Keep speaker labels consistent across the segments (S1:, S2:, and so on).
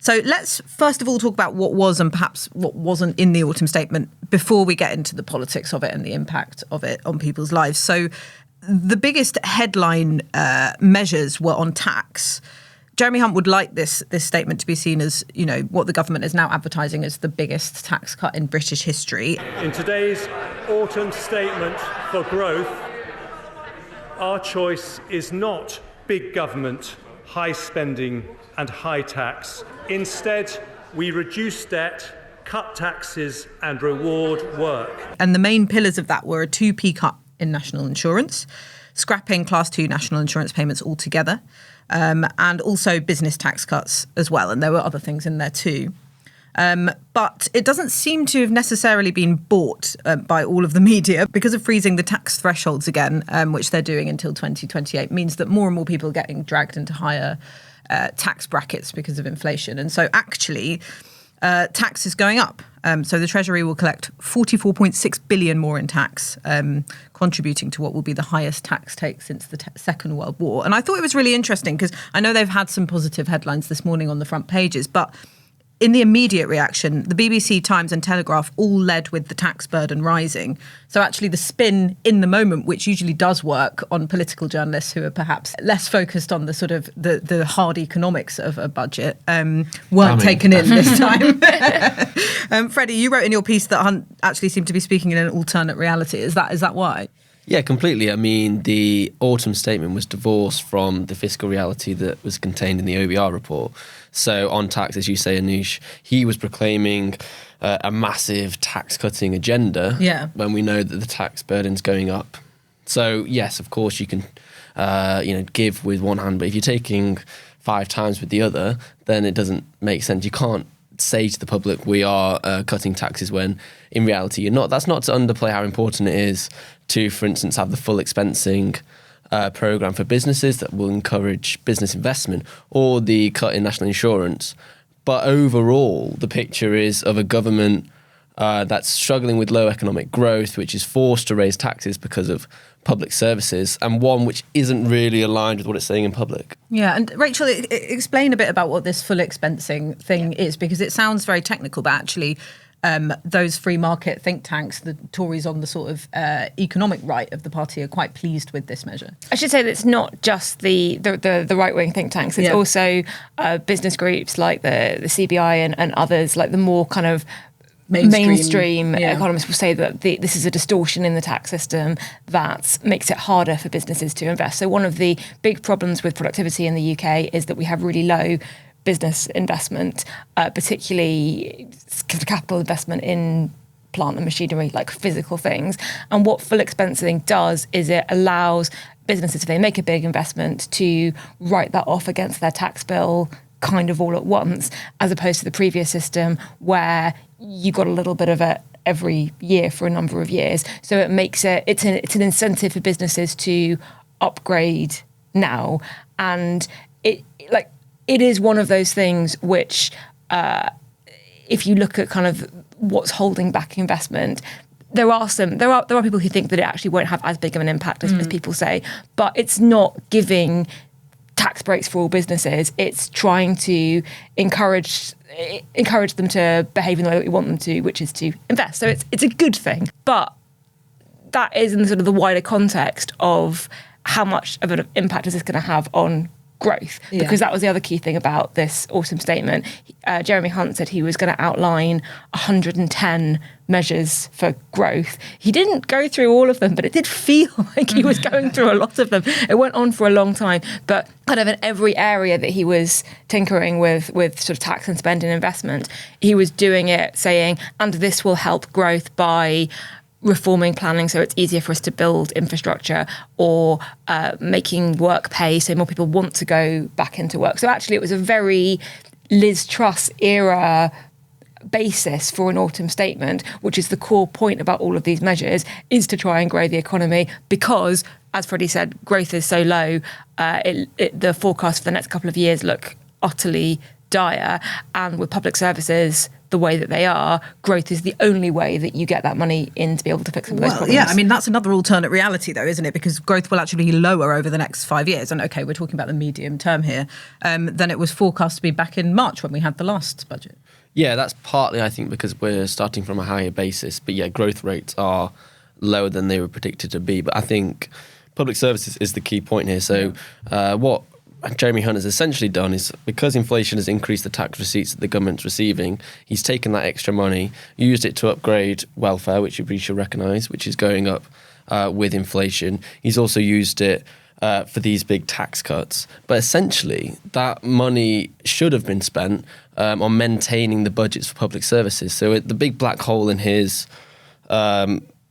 S1: So let's first of all talk about what was and perhaps what wasn't in the autumn statement before we get into the politics of it and the impact of it on people's lives. So the biggest headline measures were on tax. Jeremy Hunt would like this statement to be seen as, what the government is now advertising as the biggest tax cut in British history.
S2: In today's autumn statement for growth, our choice is not big government, high spending and high tax. Instead, we reduce debt, cut taxes and reward work.
S1: And the main pillars of that were a 2p cut in national insurance, scrapping Class 2 national insurance payments altogether, and also business tax cuts as well. And there were other things in there too. But it doesn't seem to have necessarily been bought by all of the media because of freezing the tax thresholds again, which they're doing until 2028, means that more and more people are getting dragged into higher tax brackets because of inflation. And so actually, tax is going up. So the Treasury will collect 44.6 billion more in tax, contributing to what will be the highest tax take since the Second World War. And I thought it was really interesting because I know they've had some positive headlines this morning on the front pages, but in the immediate reaction, the BBC, Times and Telegraph all led with the tax burden rising. So actually the spin in the moment, which usually does work on political journalists who are perhaps less focused on the sort of the hard economics of a budget, weren't taken in this time. Freddie, you wrote in your piece that Hunt actually seemed to be speaking in an alternate reality. Is that why?
S3: Yeah, completely. I mean, the autumn statement was divorced from the fiscal reality that was contained in the OBR report. So on tax, as you say, Anoosh, he was proclaiming a massive tax-cutting agenda when we know that the tax burden's going up. So, yes, of course, you can give with one hand, but if you're taking 5 times with the other, then it doesn't make sense. You can't say to the public we are cutting taxes when in reality you're not. That's not to underplay how important it is to, for instance, have the full expensing programme for businesses that will encourage business investment, or the cut in national insurance. But overall, the picture is of a government that's struggling with low economic growth, which is forced to raise taxes because of public services, and one which isn't really aligned with what it's saying in public. Yeah, and Rachel, explain a bit about what this full expensing thing is, because it sounds very technical, but actually those free market think tanks, the Tories on the sort of economic right of the party, are quite pleased with this measure.
S4: I should say that it's not just the right-wing think tanks, it's also business groups like the CBI and others, like the more kind of mainstream economists will say that this is a distortion in the tax system that makes it harder for businesses to invest. So one of the big problems with productivity in the UK is that we have really low business investment, particularly capital investment in plant and machinery, like physical things. And what full expensing does is it allows businesses, if they make a big investment, to write that off against their tax bill kind of all at once, as opposed to the previous system where you got a little bit of it every year for a number of years. So it makes it's an incentive for businesses to upgrade now. And it is one of those things which, if you look at kind of what's holding back investment, there are people who think that it actually won't have as big of an impact as people say, but it's not giving tax breaks for all businesses. It's trying to encourage them to behave in the way that we want them to, which is to invest. So it's a good thing. But that is in sort of the wider context of how much of an impact is this going to have on growth, because that was the other key thing about this autumn statement. Jeremy Hunt said he was going to outline 110 measures for growth. He didn't go through all of them, but it did feel like he was going through a lot of them. It went on for a long time, but kind of in every area that he was tinkering with sort of tax and spend and investment, he was doing it saying, and this will help growth by reforming planning so it's easier for us to build infrastructure, or making work pay so more people want to go back into work. So actually it was a very Liz Truss era basis for an autumn statement, which is the core point about all of these measures, is to try and grow the economy, because, as Freddie said, growth is so low. The forecasts for the next couple of years look utterly dire. And with public services the way that they are, growth is the only way that you get that money in to be able to fix some of those problems.
S1: Yeah, I mean, that's another alternate reality, though, isn't it? Because growth will actually be lower over the next 5 years. And OK, we're talking about the medium term here, than it was forecast to be back in March when we had the last budget.
S3: Yeah, that's partly, I think, because we're starting from a higher basis. But yeah, growth rates are lower than they were predicted to be. But I think public services is the key point here. So what Jeremy Hunt has essentially done is, because inflation has increased the tax receipts that the government's receiving, he's taken that extra money, used it to upgrade welfare, which we should recognise, which is going up with inflation. He's also used it for these big tax cuts. But essentially, that money should have been spent on maintaining the budgets for public services. So the big black hole in his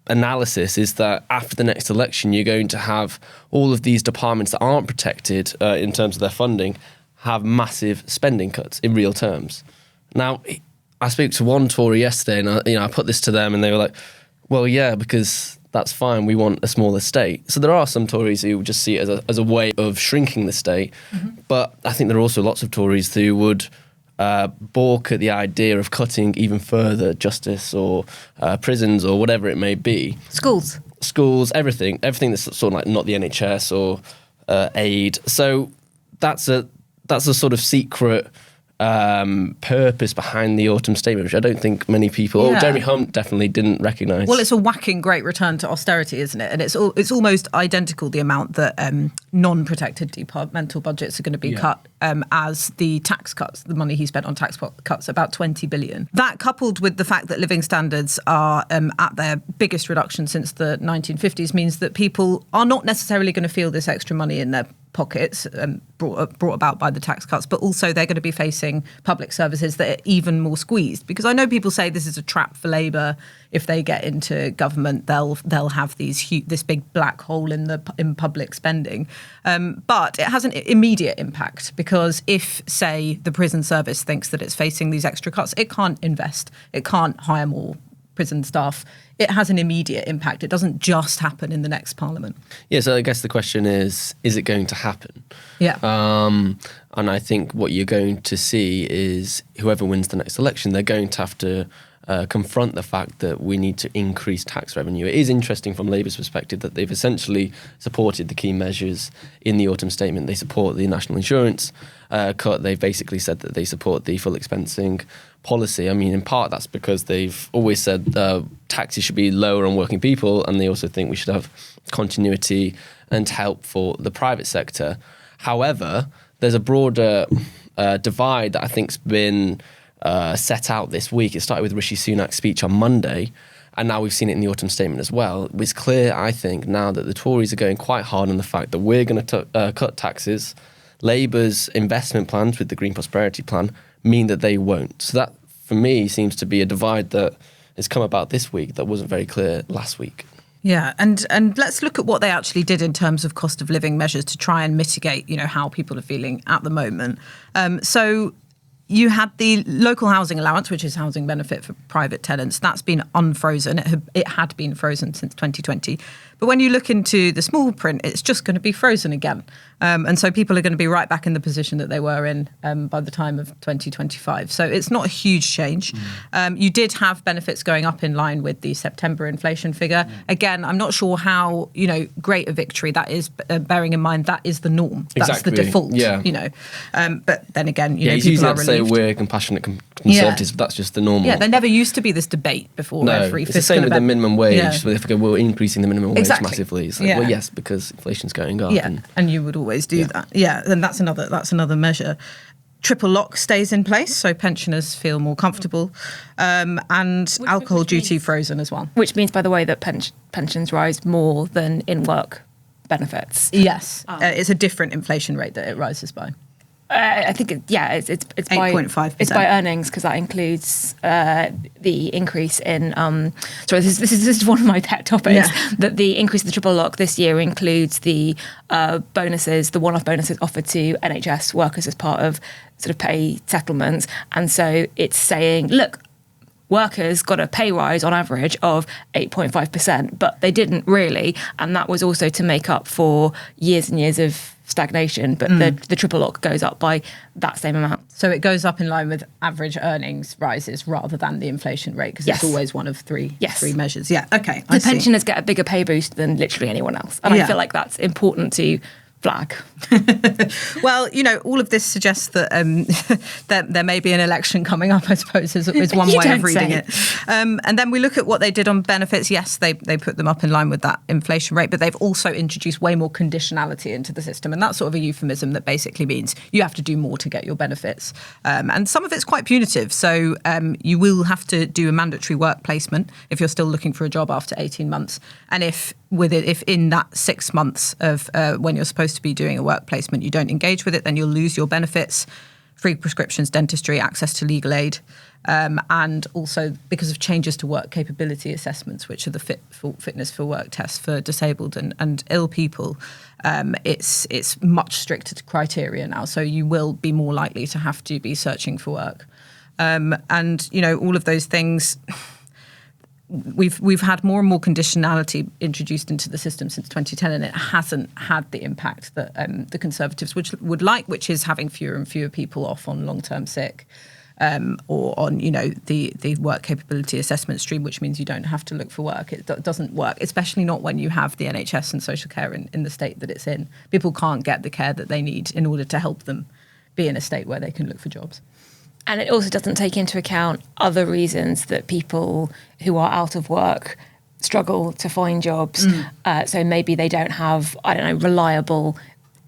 S3: analysis is that after the next election, you're going to have all of these departments that aren't protected in terms of their funding have massive spending cuts in real terms. Now, I spoke to one Tory yesterday, and I put this to them, and they were like, "Well, yeah, because that's fine. We want a smaller state." So there are some Tories who just see it as a way of shrinking the state, but I think there are also lots of Tories who would balk at the idea of cutting even further justice or prisons or whatever it may be. Schools, everything that's sort of like not the NHS or aid. So that's a sort of secret purpose behind the autumn statement, which I don't think many people, Jeremy Hunt definitely didn't recognise.
S1: Well, it's a whacking great return to austerity, isn't it? And it's almost identical, the amount that non-protected departmental budgets are going to be cut as the tax cuts, the money he spent on tax cuts, about 20 billion. That, coupled with the fact that living standards are at their biggest reduction since the 1950s, means that people are not necessarily going to feel this extra money in their pockets brought about by the tax cuts, but also they're going to be facing public services that are even more squeezed. Because I know people say this is a trap for Labour. If they get into government, they'll have this big black hole in public spending. But it has an immediate impact, because if, say, the prison service thinks that it's facing these extra cuts, it can't invest, it can't hire more prison staff. It has an immediate impact. It doesn't just happen in the next parliament.
S3: Yeah, so I guess the question is it going to happen?
S1: Yeah.
S3: And I think what you're going to see is whoever wins the next election, they're going to have to confront the fact that we need to increase tax revenue. It is interesting from Labour's perspective that they've essentially supported the key measures in the autumn statement. They support the national insurance cut. They've basically said that they support the full expensing policy. I mean, in part, that's because they've always said taxes should be lower on working people, and they also think we should have continuity and help for the private sector. However, there's a broader divide that I think's been set out this week. It started with Rishi Sunak's speech on Monday, and now we've seen it in the autumn statement as well. It's clear, I think, now that the Tories are going quite hard on the fact that we're going to cut taxes. Labour's investment plans with the Green Prosperity Plan mean that they won't. So that, for me, seems to be a divide that has come about this week that wasn't very clear last week.
S1: Yeah, and let's look at what they actually did in terms of cost of living measures to try and mitigate, how people are feeling at the moment. So you had the local housing allowance, which is housing benefit for private tenants. That's been unfrozen. It had been frozen since 2020. But when you look into the small print, it's just going to be frozen again. And so people are going to be right back in the position that they were in by the time of 2025. So it's not a huge change. You did have benefits going up in line with the September inflation figure. Again, I'm not sure how, great a victory that is, bearing in mind that is the norm. That's the default, But then again,
S3: it's
S1: people
S3: easy
S1: are
S3: to say we're compassionate conservatives, but that's just the normal.
S1: Yeah, there never used to be this debate before.
S3: No,
S1: every
S3: it's the same with the minimum wage.
S1: Yeah.
S3: So if we're increasing the minimum wage massively, it's like,
S1: well,
S3: yes, because inflation's going up.
S1: Yeah, and you would always do that. Yeah, and that's another measure. Triple lock stays in place, so pensioners feel more comfortable, and alcohol duty frozen as well.
S4: Which means, by the way, that pensions rise more than in-work benefits.
S1: Yes, it's a different inflation rate that it rises by.
S4: I think it's
S1: 8.5%.
S4: It's by earnings, because that includes the increase in. This is one of my pet topics. Yeah. That the increase in the triple lock this year includes the bonuses, the one-off bonuses offered to NHS workers as part of sort of pay settlements, and so it's saying, look, workers got a pay rise on average of 8.5%, but they didn't really. And that was also to make up for years and years of stagnation, but the triple lock goes up by that same amount.
S1: So it goes up in line with average earnings rises rather than the inflation rate, because it's always one of three measures. Yeah, okay.
S4: The pensioners get a bigger pay boost than literally anyone else. And I feel like that's important to flag.
S1: Well, all of this suggests that that there may be an election coming up, I suppose, is one way of reading it. And then we look at what they did on benefits. Yes, they put them up in line with that inflation rate, but they've also introduced way more conditionality into the system. And that's sort of a euphemism that basically means you have to do more to get your benefits. And some of it's quite punitive. So you will have to do a mandatory work placement if you're still looking for a job after 18 months. And if in that 6 months of when you're supposed to be doing a work placement, you don't engage with it, then you'll lose your benefits, free prescriptions, dentistry, access to legal aid, and also because of changes to work capability assessments, which are the fitness for work tests for disabled and ill people. It's much stricter criteria now, so you will be more likely to have to be searching for work, and all of those things. We've had more and more conditionality introduced into the system since 2010, and it hasn't had the impact that the Conservatives would like, which is having fewer and fewer people off on long-term sick, or on the work capability assessment stream, which means you don't have to look for work. It doesn't work, especially not when you have the NHS and social care in the state that it's in. People can't get the care that they need in order to help them be in a state where they can look for jobs.
S4: And it also doesn't take into account other reasons that people who are out of work struggle to find jobs. So maybe they don't have, reliable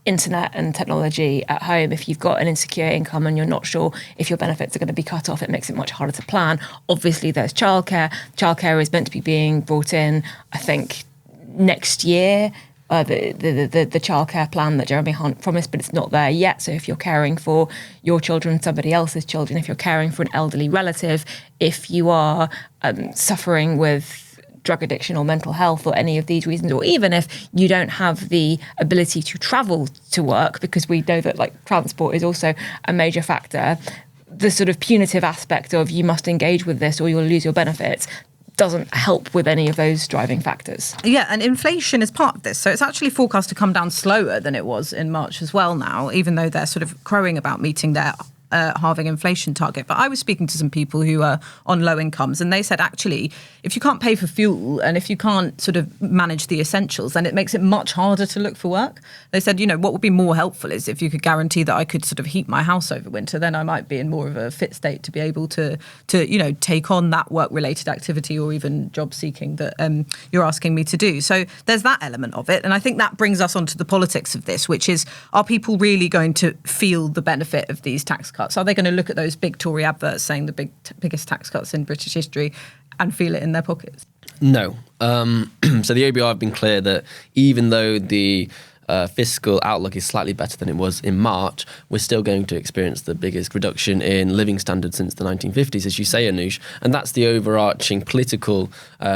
S4: internet and technology at home. If you've got an insecure income and you're not sure if your benefits are going to be cut off, it makes it much harder to plan. Obviously, there's childcare. Childcare is meant to be being brought in, I think, next year. The childcare plan that Jeremy Hunt promised, but it's not there yet. So if you're caring for your children, somebody else's children, if you're caring for an elderly relative, if you are suffering with drug addiction or mental health or any of these reasons, or even if you don't have the ability to travel to work, because we know that transport is also a major factor, the sort of punitive aspect of you must engage with this or you'll lose your benefits doesn't help with any of those driving factors.
S1: Yeah, and inflation is part of this. So it's actually forecast to come down slower than it was in March as well now, even though they're sort of crowing about meeting their halving inflation target. But I was speaking to some people who are on low incomes, and they said, actually, if you can't pay for fuel and if you can't sort of manage the essentials, then it makes it much harder to look for work. They said, what would be more helpful is if you could guarantee that I could sort of heat my house over winter, then I might be in more of a fit state to be able to take on that work-related activity or even job seeking that you're asking me to do. So there's that element of it. And I think that brings us onto the politics of this, which is, are people really going to feel the benefit of these tax cuts? Are they going to look at those big Tory adverts saying the biggest tax cuts in British history and feel it in their pockets?
S3: No. So the OBR have been clear that even though the fiscal outlook is slightly better than it was in March, we're still going to experience the biggest reduction in living standards since the 1950s, as you say, Anoosh. And that's the overarching political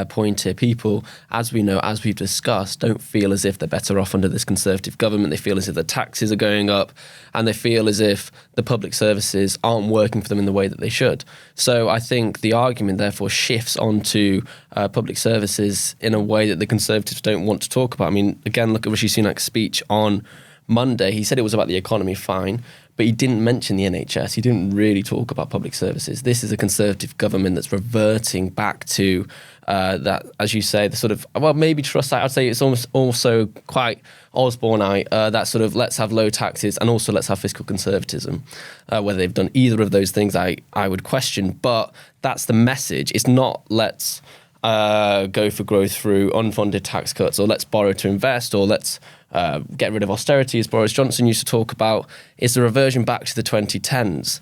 S3: point here. People, as we know, as we've discussed, don't feel as if they're better off under this Conservative government. They feel as if the taxes are going up, and they feel as if the public services aren't working for them in the way that they should. So I think the argument, therefore, shifts onto public services in a way that the Conservatives don't want to talk about. I mean, again, look at Rishi Sunak's speech on Monday. He said it was about the economy, fine, but he didn't mention the NHS. He didn't really talk about public services. This is a Conservative government that's reverting back to that, as you say, the sort of, maybe trust. I'd say it's almost also quite Osborne-ite, that sort of let's have low taxes and also let's have fiscal conservatism. Whether they've done either of those things, I would question, but that's the message. It's not let's go for growth through unfunded tax cuts, or let's borrow to invest, or let's get rid of austerity, as Boris Johnson used to talk about. It's a reversion back to the 2010s.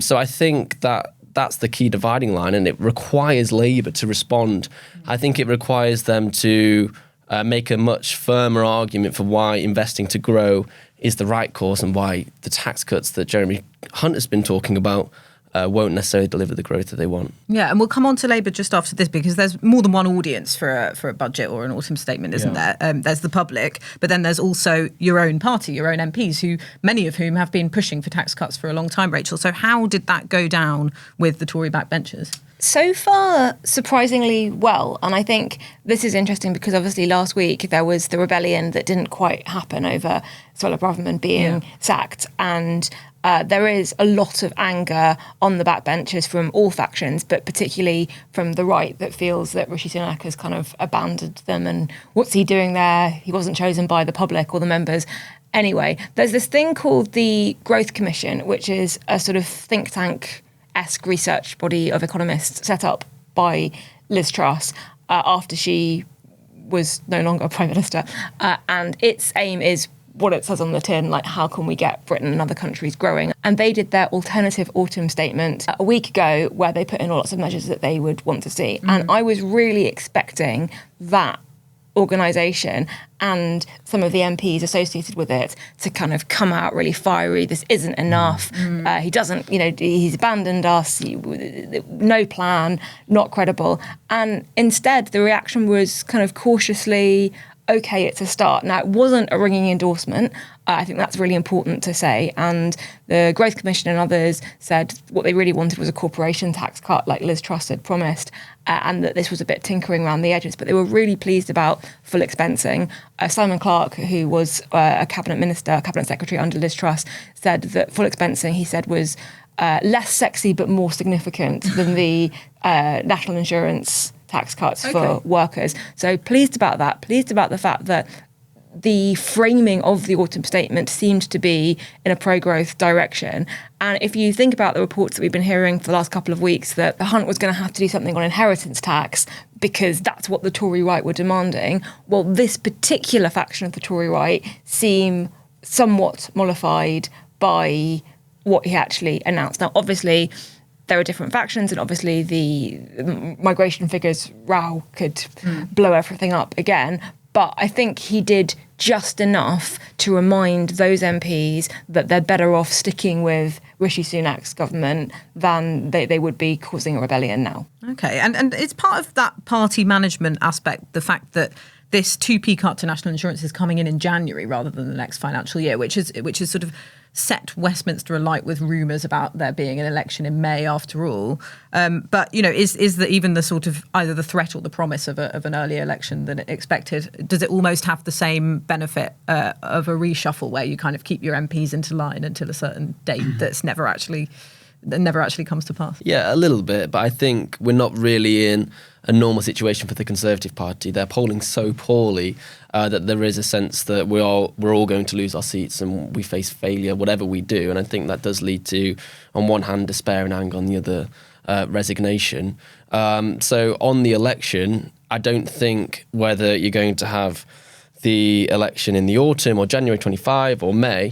S3: So I think that's the key dividing line, and it requires Labour to respond. I think it requires them to make a much firmer argument for why investing to grow is the right course and why the tax cuts that Jeremy Hunt has been talking about won't necessarily deliver the growth that they want. Yeah,
S1: and we'll come on to Labour just after this, because there's more than one audience for a budget or an autumn statement, isn't there? There's the public, but then there's also your own party, your own MPs, who many of whom have been pushing for tax cuts for a long time, Rachel. So how did that go down with the Tory backbenchers?
S4: So far, surprisingly well. And I think this is interesting because obviously last week there was the rebellion that didn't quite happen over Suella Braverman being sacked. And there is a lot of anger on the backbenchers from all factions, but particularly from the right that feels that Rishi Sunak has kind of abandoned them. And what's he doing there? He wasn't chosen by the public or the members. Anyway, there's this thing called the Growth Commission, which is a sort of think tank-esque research body of economists set up by Liz Truss after she was no longer Prime Minister. And its aim is what it says on the tin, like how can we get Britain and other countries growing? And they did their alternative autumn statement a week ago where they put in lots of measures that they would want to see. And I was really expecting that organisation and some of the MPs associated with it to kind of come out really fiery. This isn't enough. He doesn't, he's abandoned us. No plan, not credible. And instead, the reaction was kind of cautiously, okay, it's a start. Now, it wasn't a ringing endorsement. I think that's really important to say. And the Growth Commission and others said what they really wanted was a corporation tax cut, like Liz Truss had promised, and that this was a bit tinkering around the edges. But they were really pleased about full expensing. Simon Clarke, who was a cabinet secretary under Liz Truss, said that full expensing, he said, was less sexy but more significant than the national insurance tax cuts for workers. So pleased about that, pleased about the fact that the framing of the autumn statement seemed to be in a pro-growth direction. And if you think about the reports that we've been hearing for the last couple of weeks, that the Hunt was going to have to do something on inheritance tax because that's what the Tory right were demanding, well, this particular faction of the Tory right seem somewhat mollified by what he actually announced. Now, obviously, there are different factions, and obviously the migration figures row could blow everything up again. But I think he did just enough to remind those MPs that they're better off sticking with Rishi Sunak's government than they would be causing a rebellion now. Okay,
S1: and it's part of that party management aspect, the fact that this 2p cut to national insurance is coming in January rather than the next financial year, which is sort of set Westminster alight with rumours about there being an election in May after all. But, is that even the sort of either the threat or the promise of an earlier election than expected, does it almost have the same benefit of a reshuffle where you kind of keep your MPs into line until a certain date that never actually comes to pass?
S3: Yeah, a little bit, but I think we're not really in a normal situation for the Conservative Party. They're polling so poorly that there is a sense that we're all going to lose our seats and we face failure, whatever we do. And I think that does lead to, on one hand, despair and anger, on the other, resignation. So on the election, I don't think whether you're going to have the election in the autumn or January 25 or May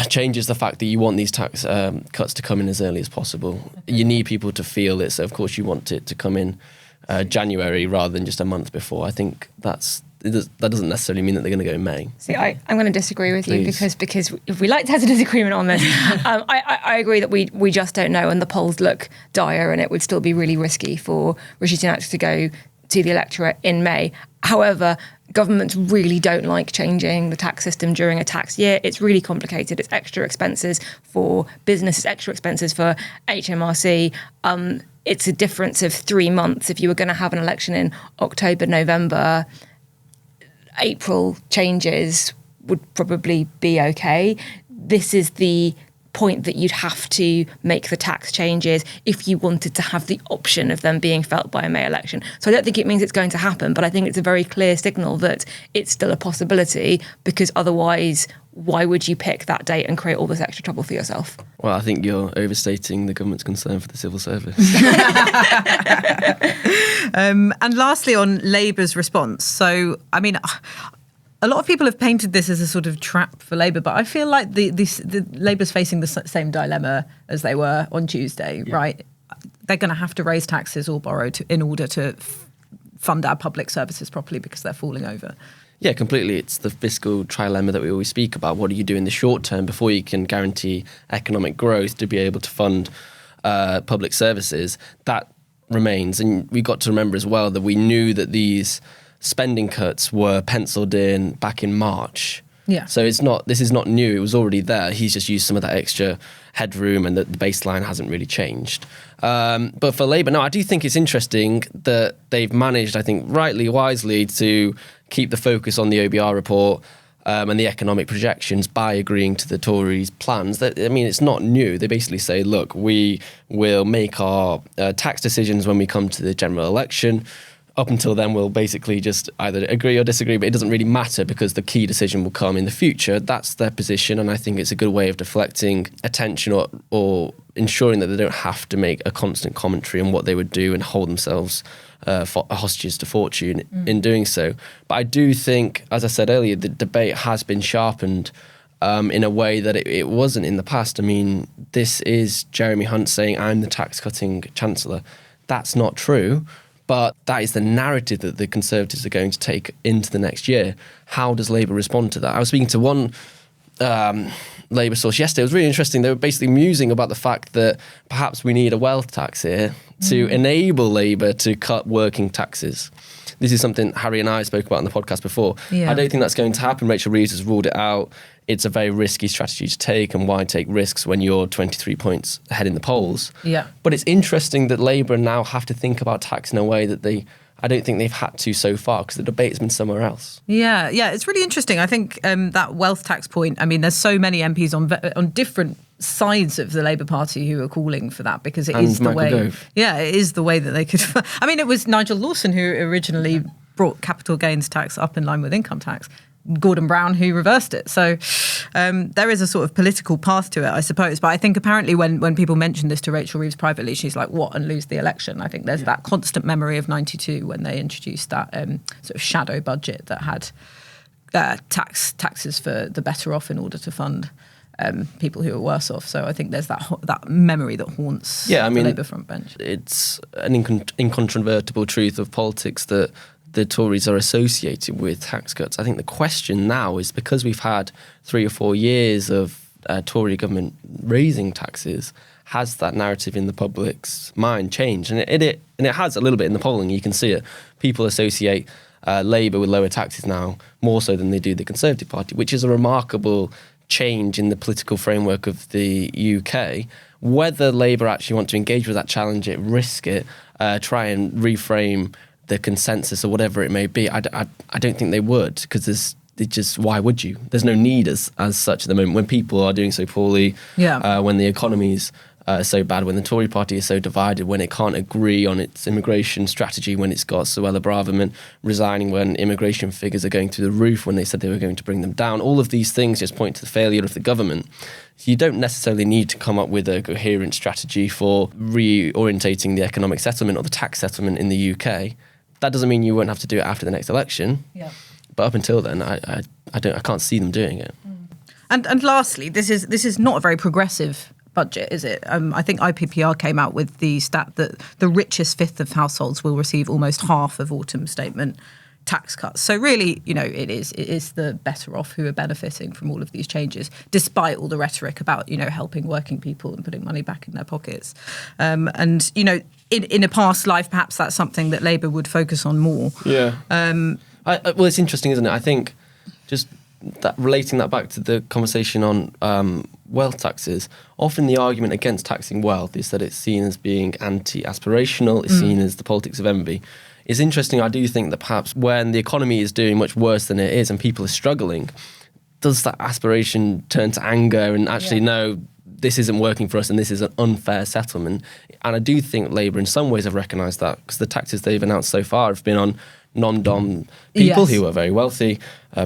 S3: changes the fact that you want these tax cuts to come in as early as possible. You need people to feel it, so of course you want it to come in January rather than just a month before. I think that doesn't necessarily mean that they're going to go in May.
S4: See, I'm going to disagree with you because if we like to have a disagreement on this, I agree that we just don't know, and the polls look dire, and it would still be really risky for Rishi Sunak to go to the electorate in May. However, governments really don't like changing the tax system during a tax year. It's really complicated. It's extra expenses for business. It's extra expenses for HMRC. It's a difference of 3 months. If you were going to have an election in October, November, April changes would probably be okay. This is the point that you'd have to make the tax changes if you wanted to have the option of them being felt by a May election. So I don't think it means it's going to happen, but I think it's a very clear signal that it's still a possibility, because otherwise, why would you pick that date and create all this extra trouble for yourself?
S3: Well, I think you're overstating the government's concern for the civil service.
S1: And lastly, on Labour's response. So, I mean, a lot of people have painted this as a sort of trap for Labour, but I feel like the Labour's facing the same dilemma as they were on Tuesday, right? They're going to have to raise taxes or borrow in order to fund our public services properly because they're falling over.
S3: Yeah, completely. It's the fiscal trilemma that we always speak about. What do you do in the short term before you can guarantee economic growth to be able to fund public services? That remains. And we've got to remember as well that we knew that these spending cuts were penciled in back in March.
S1: Yeah.
S3: So this is not new. It was already there. He's just used some of that extra headroom, and the baseline hasn't really changed. But for Labour, no, I do think it's interesting that they've managed, I think rightly, wisely, to keep the focus on the OBR report and the economic projections by agreeing to the Tories' plans. It's not new. They basically say, look, we will make our tax decisions when we come to the general election. Up until then, we'll basically just either agree or disagree, but it doesn't really matter because the key decision will come in the future. That's their position, and I think it's a good way of deflecting attention or ensuring that they don't have to make a constant commentary on what they would do and hold themselves hostages to fortune in doing so. But I do think, as I said earlier, the debate has been sharpened in a way that it wasn't in the past. I mean, this is Jeremy Hunt saying, I'm the tax-cutting Chancellor. That's not true. But that is the narrative that the Conservatives are going to take into the next year. How does Labour respond to that? I was speaking to one Labour source yesterday. It was really interesting. They were basically musing about the fact that perhaps we need a wealth tax here to enable Labour to cut working taxes. This is something Harry and I spoke about on the podcast before.
S1: Yeah.
S3: I don't think that's going to happen. Rachel Reeves has ruled it out. It's a very risky strategy to take, and why take risks when you're 23 points ahead in the polls?
S1: Yeah.
S3: But it's interesting that Labour now have to think about tax in a way that I don't think they've had to so far, because the debate's been somewhere else.
S1: Yeah, it's really interesting. I think that wealth tax point, there's so many MPs on different sides of the Labour Party who are calling for that, because it is the way. Gove. Yeah, it is the way that they could. It was Nigel Lawson who originally brought capital gains tax up in line with income tax. Gordon Brown who reversed it. So there is a sort of political path to it, I suppose. But I think apparently when people mention this to Rachel Reeves privately, she's like, what, and lose the election? I think there's that constant memory of 92 when they introduced that sort of shadow budget that had taxes for the better off in order to fund people who are worse off. So I think there's that memory that haunts the Labour front bench.
S3: It's an incontrovertible truth of politics that the Tories are associated with tax cuts. I think the question now is, because we've had 3 or 4 years of Tory government raising taxes, has that narrative in the public's mind changed? And it has a little bit in the polling. You can see it. People associate Labour with lower taxes now more so than they do the Conservative Party, which is a remarkable change in the political framework of the UK. Whether Labour actually want to engage with that challenge, risk it, try and reframe the consensus or whatever it may be, I don't think they would, because why would you? There's no need as such at the moment when people are doing so poorly, when the economy's so bad, when the Tory party is so divided, when it can't agree on its immigration strategy, when it's got Suella Braverman resigning, when immigration figures are going through the roof, when they said they were going to bring them down. All of these things just point to the failure of the government. So you don't necessarily need to come up with a coherent strategy for reorientating the economic settlement or the tax settlement in the UK. That doesn't mean you won't have to do it after the next election. Yeah. But up until then, I can't see them doing it.
S1: And lastly, this is not a very progressive budget, is it? I think IPPR came out with the stat that the richest fifth of households will receive almost half of autumn statement tax cuts. So really, it is the better off who are benefiting from all of these changes, despite all the rhetoric about, helping working people and putting money back in their pockets. In a past life, perhaps that's something that Labour would focus on more.
S3: Yeah. Well, it's interesting, isn't it? I think just relating that back to the conversation on wealth taxes, often the argument against taxing wealth is that it's seen as being anti-aspirational, it's seen as the politics of envy. It's interesting, I do think that perhaps when the economy is doing much worse than it is and people are struggling, does that aspiration turn to anger and actually no, this isn't working for us and this is an unfair settlement? And I do think Labour in some ways have recognised that, because the taxes they've announced so far have been on non-dom people who are very wealthy,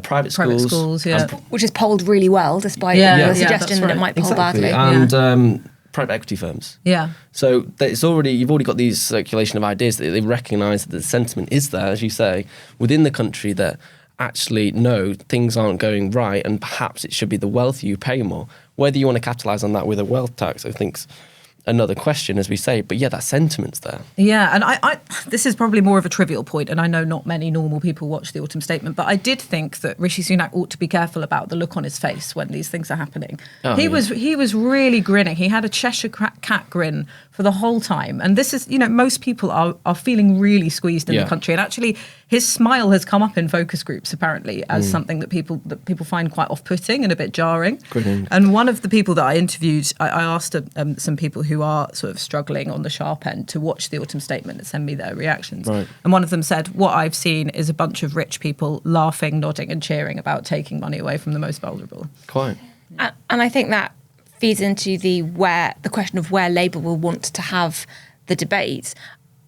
S3: private schools.
S4: Which is polled really well, despite the suggestion that it might poll badly.
S3: And private equity firms.
S1: Yeah.
S3: So you've already got these circulation of ideas that they recognise that the sentiment is there, as you say, within the country that actually, no, things aren't going right and perhaps it should be the wealthy who pay more. Whether you want to capitalise on that with a wealth tax, I think another question, as we say. But yeah, that sentiment's there.
S1: Yeah, and I this is probably more of a trivial point, and I know not many normal people watch the Autumn Statement, but I did think that Rishi Sunak ought to be careful about the look on his face when these things are happening. He was really grinning. He had a Cheshire cat grin for the whole time. And this is, most people are feeling really squeezed in the country. And actually, his smile has come up in focus groups, apparently, as something that people find quite off-putting and a bit jarring.
S3: Grinning.
S1: And one of the people that I interviewed, I asked some people who are sort of struggling on the sharp end to watch the Autumn Statement and send me their reactions.
S3: Right.
S1: And one of them said, what I've seen is a bunch of rich people laughing, nodding and cheering about taking money away from the most vulnerable.
S3: Quite.
S4: And I think that feeds into the question of where Labour will want to have the debate.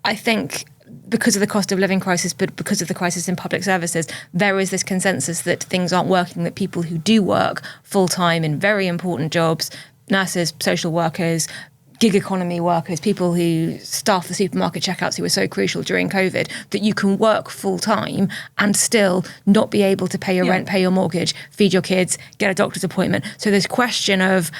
S4: I think because of the cost of living crisis, but because of the crisis in public services, there is this consensus that things aren't working, that people who do work full-time in very important jobs, nurses, social workers, gig economy workers, people who staff the supermarket checkouts who were so crucial during COVID, that you can work full-time and still not be able to pay your rent, pay your mortgage, feed your kids, get a doctor's appointment. So this question of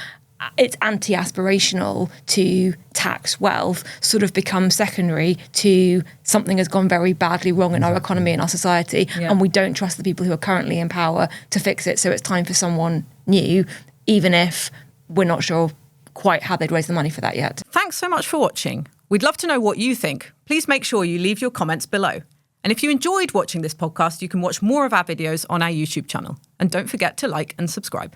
S4: it's anti-aspirational to tax wealth sort of becomes secondary to something has gone very badly wrong in our economy and our society, and we don't trust the people who are currently in power to fix it. So it's time for someone new, even if we're not sure quite how they'd raise the money for that yet.
S1: Thanks so much for watching. We'd love to know what you think. Please make sure you leave your comments below. And if you enjoyed watching this podcast, you can watch more of our videos on our YouTube channel. And don't forget to like and subscribe.